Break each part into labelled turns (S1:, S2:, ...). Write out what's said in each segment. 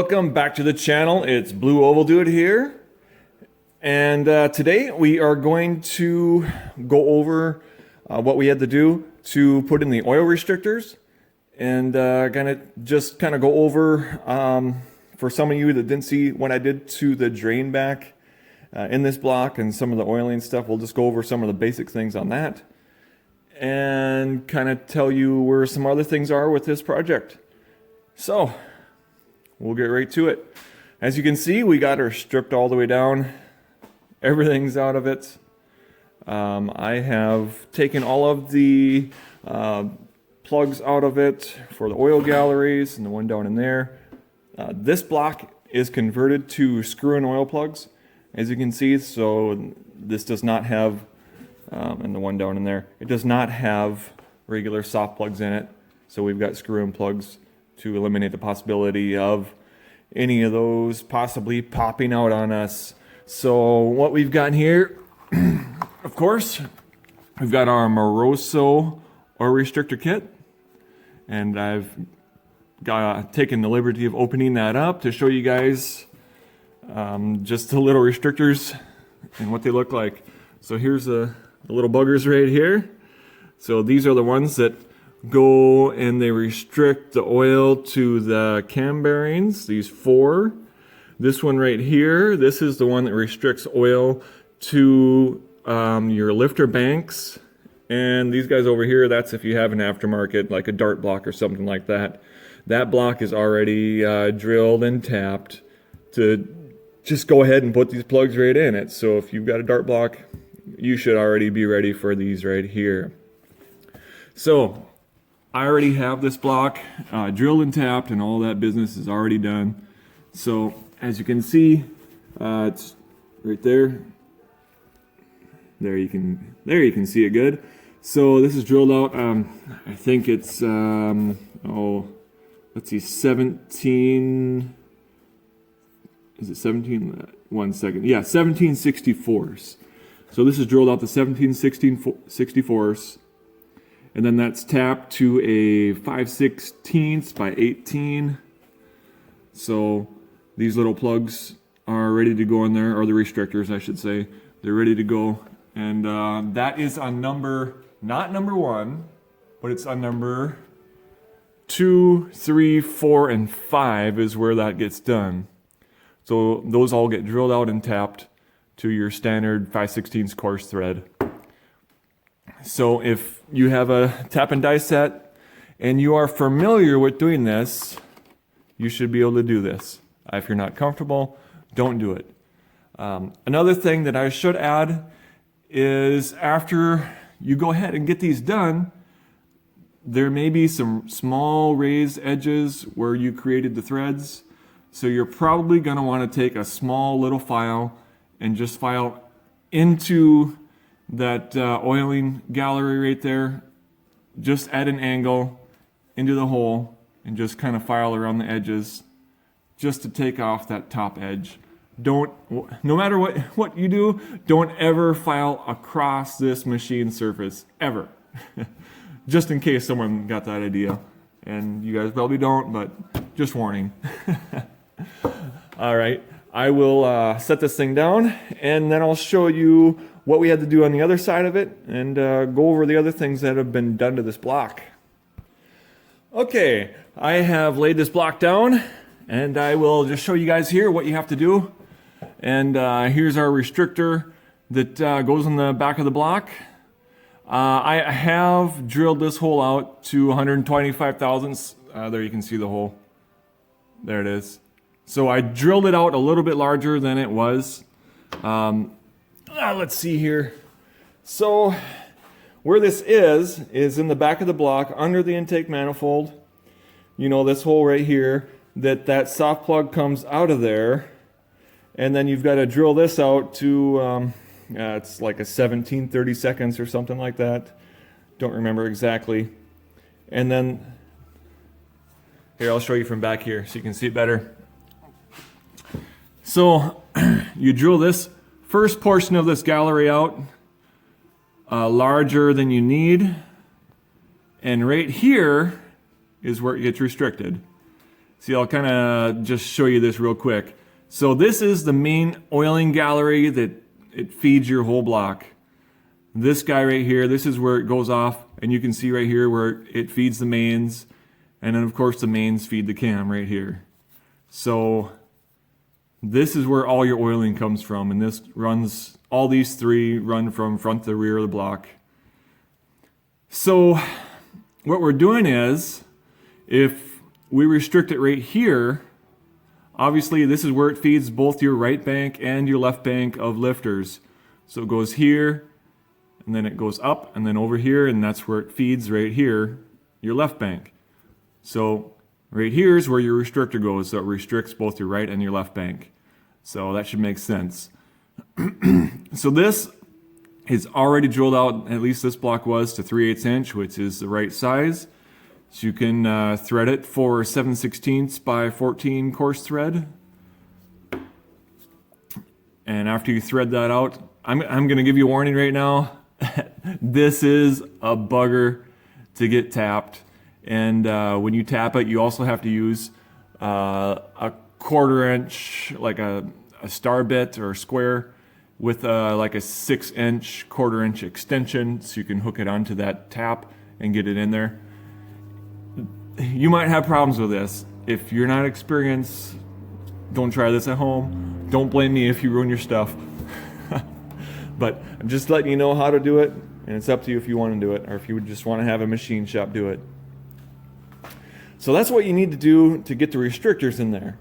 S1: welcome back to the channel. It's Blue Oval Dude here, and today we are going to go over what we had to do to put in the oil restrictors, and kind of go over for some of you that didn't see what I did to the drain back in this block and some of the oiling stuff. We'll just go over some of the basic things on that and kind of tell you where some other things are with this project. So we'll get right to it. As you can see, we got her stripped all the way down. Everything's out of it. I have taken all of the plugs out of it for the oil galleries and the one down in there. This block is converted to screw-in oil plugs, as you can see. So this does not have, and the one down in there, it does not have regular soft plugs in it. So we've got screw-in plugs to eliminate the possibility of any of those possibly popping out on us. So what we've got here, of course, we've got our Moroso oil restrictor kit, and I've taken the liberty of opening that up to show you guys just the little restrictors and what they look like. So here's the little buggers right here. So these are the ones that go and they restrict the oil to the cam bearings, these four. This one right here, this is the one that restricts oil to your lifter banks. And these guys over here, that's if you have an aftermarket, like a dart block or something like that. That block is already drilled and tapped to just go ahead and put these plugs right in it. So if you've got a dart block, you should already be ready for these right here. So I already have this block drilled and tapped, and all that business is already done. So as you can see, it's right there. There you can see it good. So this is drilled out. I think it's let's see, 17. Is it 17? 1 second. Yeah, 17/64. So this is drilled out to 17/64. And then that's tapped to a 5/16 by 18. So these little plugs are ready to go in there, or the restrictors, I should say. They're ready to go. And that is on number, not number 1, but it's on number 2, 3, 4, and 5 is where that gets done. So those all get drilled out and tapped to your standard 5/16 coarse thread. So if you have a tap and die set and you are familiar with doing this, you should be able to do this. If you're not comfortable, don't do it. Another thing that I should add is after you go ahead and get these done, there may be some small raised edges where you created the threads. So you're probably going to want to take a small little file and just file into that oiling gallery right there, just at an angle into the hole, and just kind of file around the edges just to take off that top edge. No matter what you do, don't ever file across this machine surface, ever. Just in case someone got that idea. And you guys probably don't, but just warning. All right, I will set this thing down, and then I'll show you what we had to do on the other side of it, and go over the other things that have been done to this block. Okay, I have laid this block down, and I will just show you guys here what you have to do. And here's our restrictor that goes in the back of the block. I have drilled this hole out to 125 thousandths. There you can see the hole. There it is. So I drilled it out a little bit larger than it was. Let's see here. So where this is in the back of the block under the intake manifold. You know, this hole right here, that soft plug comes out of there. And then you've got to drill this out to, it's like a 17/32 or something like that. Don't remember exactly. And then, here, I'll show you from back here so you can see it better. So you drill this first portion of this gallery out larger than you need. And right here is where it gets restricted. See, I'll kind of just show you this real quick. So this is the main oiling gallery that it feeds your whole block. This guy right here, this is where it goes off, and you can see right here where it feeds the mains, and then of course the mains feed the cam right here. So this is where all your oiling comes from, and this runs, all these three run from front to the rear of the block. So what we're doing is, if we restrict it right here, obviously this is where it feeds both your right bank and your left bank of lifters. So it goes here, and then it goes up, and then over here, and that's where it feeds right here, your left bank. So right here is where your restrictor goes, so it restricts both your right and your left bank. So that should make sense. So this is already drilled out, at least this block was, to 3/8 inch, which is the right size. So you can thread it for 7/16 by 14 coarse thread. And after you thread that out, I'm going to give you a warning right now. This is a bugger to get tapped. And when you tap it, you also have to use a 1/4 inch, like a star bit or square with like a 6-inch, 1/4 inch extension, so you can hook it onto that tap and get it in there. You might have problems with this. If you're not experienced, don't try this at home. Don't blame me if you ruin your stuff. But I'm just letting you know how to do it, and it's up to you if you want to do it, or if you would just want to have a machine shop do it. So that's what you need to do to get the restrictors in there.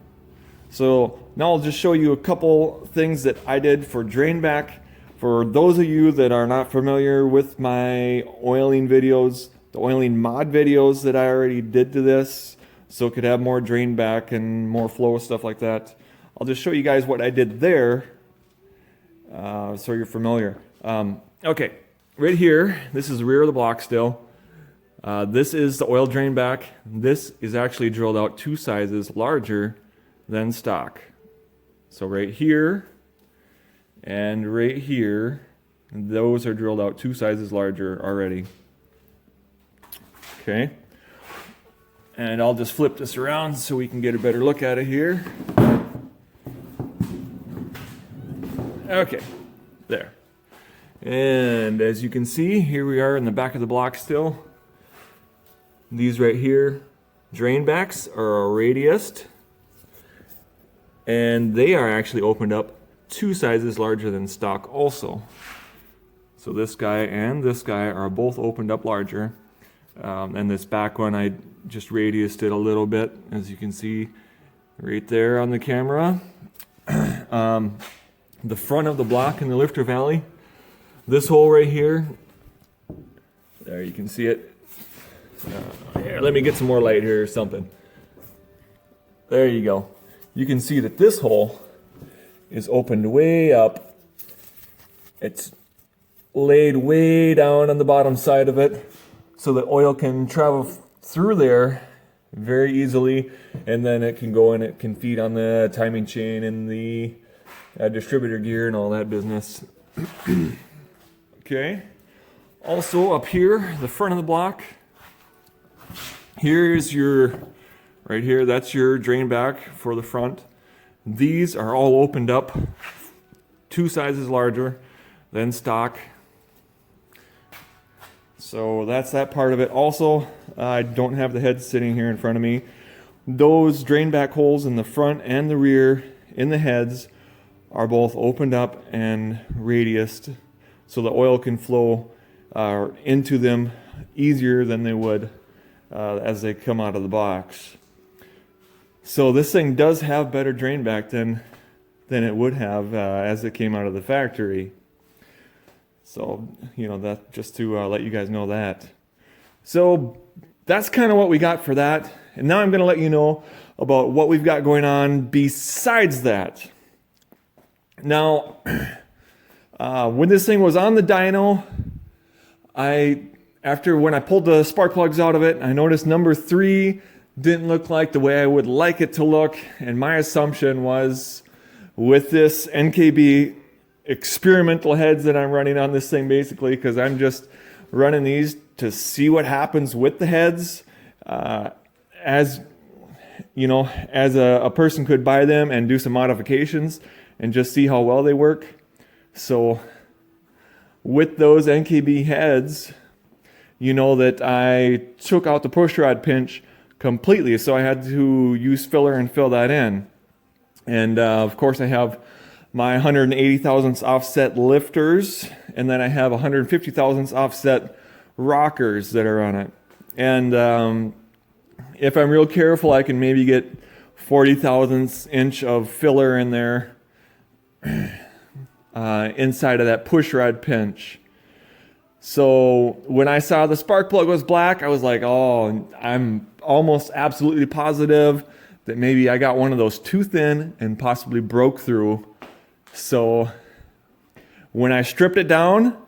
S1: So now I'll just show you a couple things that I did for drain back. For those of you that are not familiar with my oiling videos, the oiling mod videos that I already did to this, so it could have more drain back and more flow, stuff like that. I'll just show you guys what I did there, so you're familiar. Okay, right here, this is the rear of the block still. This is the oil drain back. This is actually drilled out 2 sizes larger than stock. So right here and right here, those are drilled out 2 sizes larger already. Okay. And I'll just flip this around so we can get a better look at it here. Okay, there. And as you can see, here we are in the back of the block still. These right here, drain backs, are radiused, and they are actually opened up 2 sizes larger than stock also. So this guy and this guy are both opened up larger. And this back one, I just radiused it a little bit, as you can see right there on the camera. The front of the block in the lifter valley, this hole right here, there you can see it. Here, let me get some more light here or something. There you go. You can see that this hole is opened way up. It's laid way down on the bottom side of it, so that oil can travel through there very easily, and then it can go and it can feed on the timing chain and the distributor gear and all that business. Okay. Also up here, the front of the block, here's your, right here, that's your drain back for the front. These are all opened up 2 sizes larger than stock. So that's that part of it. Also, I don't have the head sitting here in front of me. Those drain back holes in the front and the rear in the heads are both opened up and radiused, so the oil can flow into them easier than they would as they come out of the box. So this thing does have better drain back than it would have as it came out of the factory. So, you know, that just to let you guys know that. So that's kind of what we got for that. And now I'm going to let you know about what we've got going on besides that. Now, when this thing was on the dyno, when I pulled the spark plugs out of it, I noticed number 3 didn't look like the way I would like it to look. And my assumption was, with this NKB experimental heads that I'm running on this thing, basically, because I'm just running these to see what happens with the heads. As as a person could buy them and do some modifications and just see how well they work. So with those NKB heads, that I took out the push rod pinch completely, so I had to use filler and fill that in. And of course I have my 180 thousandths offset lifters, and then I have 150 thousandths offset rockers that are on it. And if I'm real careful, I can maybe get 40 thousandths inch of filler in there inside of that push rod pinch. So when I saw the spark plug was black, I was like, oh, I'm almost absolutely positive that maybe I got one of those too thin and possibly broke through. So when I stripped it down,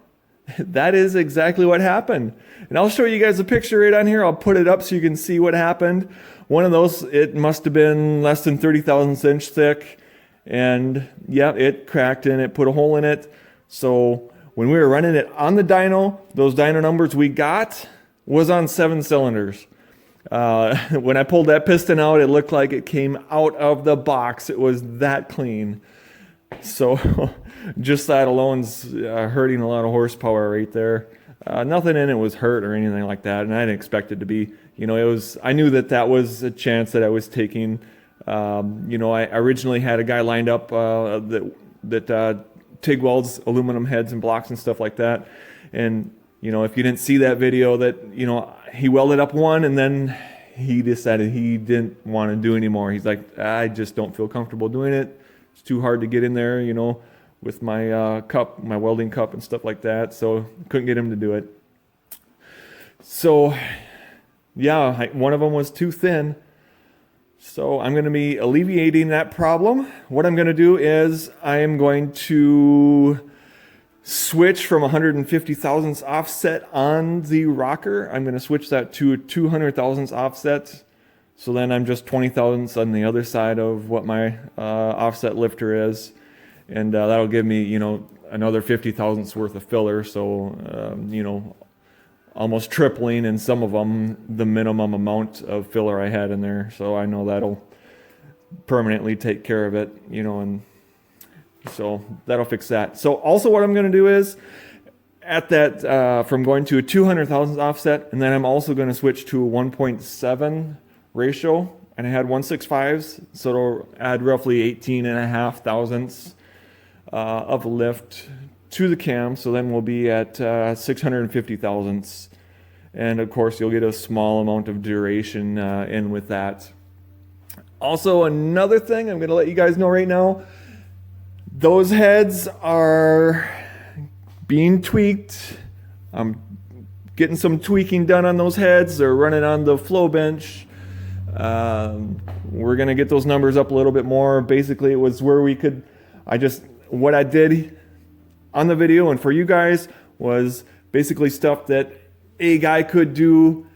S1: that is exactly what happened. And I'll show you guys a picture right on here. I'll put it up so you can see what happened. One of those, it must have been less than 30 thousandths inch thick. And yeah, it cracked and it put a hole in it. So when we were running it on the dyno, those dyno numbers we got was on 7 cylinders. When I pulled that piston out, it looked like it came out of the box. It was that clean. So just that alone's hurting a lot of horsepower right there. Nothing in it was hurt or anything like that, and I didn't expect it to be. I knew that was a chance that I was taking. I originally had a guy lined up that TIG welds aluminum heads and blocks and stuff like that. And if you didn't see that video, that he welded up one and then he decided he didn't want to do anymore. He's like, I just don't feel comfortable doing it. It's too hard to get in there, with my cup, my welding cup and stuff like that. So couldn't get him to do it. So yeah, one of them was too thin. So I'm going to be alleviating that problem. What I'm going to do is I am going to switch from 150 thousandths offset on the rocker. I'm going to switch that to a 200 thousandths offset. So then I'm just 20 thousandths on the other side of what my offset lifter is. And that'll give me, another 50 thousandths worth of filler. So, almost tripling in some of them the minimum amount of filler I had in there. So I know that'll permanently take care of it, and so that'll fix that. So also what I'm going to do is at that, from going to a 200 thousandths offset, and then I'm also going to switch to a 1.7 ratio, and I had 165s, so it'll add roughly 18.5 thousandths of lift to the cam. So then we'll be at 650 thousandths, and of course you'll get a small amount of duration in with that. Also, another thing I'm going to let you guys know right now, those heads are being tweaked. I'm getting some tweaking done on those heads. They're running on the flow bench. We're going to get those numbers up a little bit more. Basically, it was where we could, what I did on the video and for you guys was basically stuff that a guy could do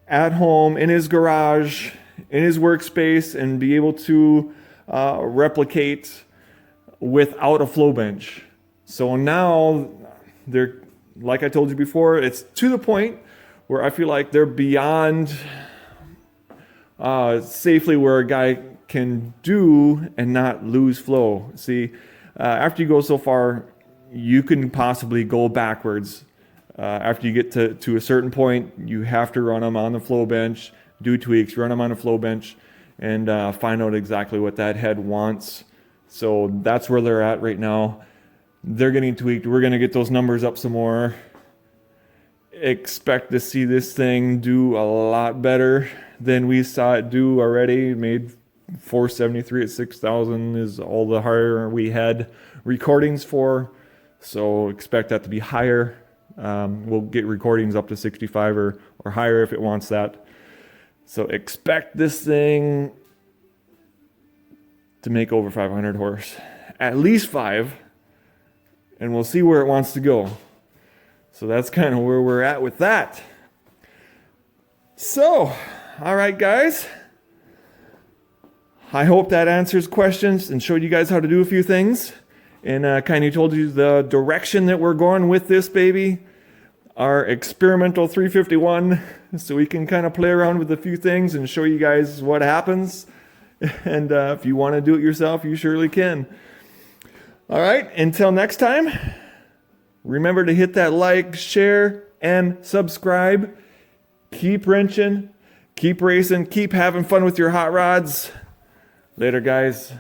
S1: at home in his garage, in his workspace, and be able to replicate without a flow bench. So now they're, like I told you before, it's to the point where I feel like they're beyond safely where a guy can do and not lose flow. See, after you go so far, you can possibly go backwards. After you get to a certain point, you have to run them on the flow bench, do tweaks, run them on a flow bench, and find out exactly what that head wants. So that's where they're at right now. They're getting tweaked. We're going to get those numbers up some more. Expect to see this thing do a lot better than we saw it do already. It made 473 at 6,000 is all the higher we had recordings for. So expect that to be higher. We'll get recordings up to 65 or higher if it wants that. So expect this thing to make over 500 horse, at least 5, and we'll see where it wants to go. So that's kind of where we're at with that. So, all right, guys. I hope that answers questions and showed you guys how to do a few things, and kind of told you the direction that we're going with this baby. Our experimental 351 so we can kind of play around with a few things and show you guys what happens. And if you want to do it yourself, you surely can. All right, until next time, remember to hit that like, share, and subscribe. Keep wrenching, keep racing, keep having fun with your hot rods. Later, guys.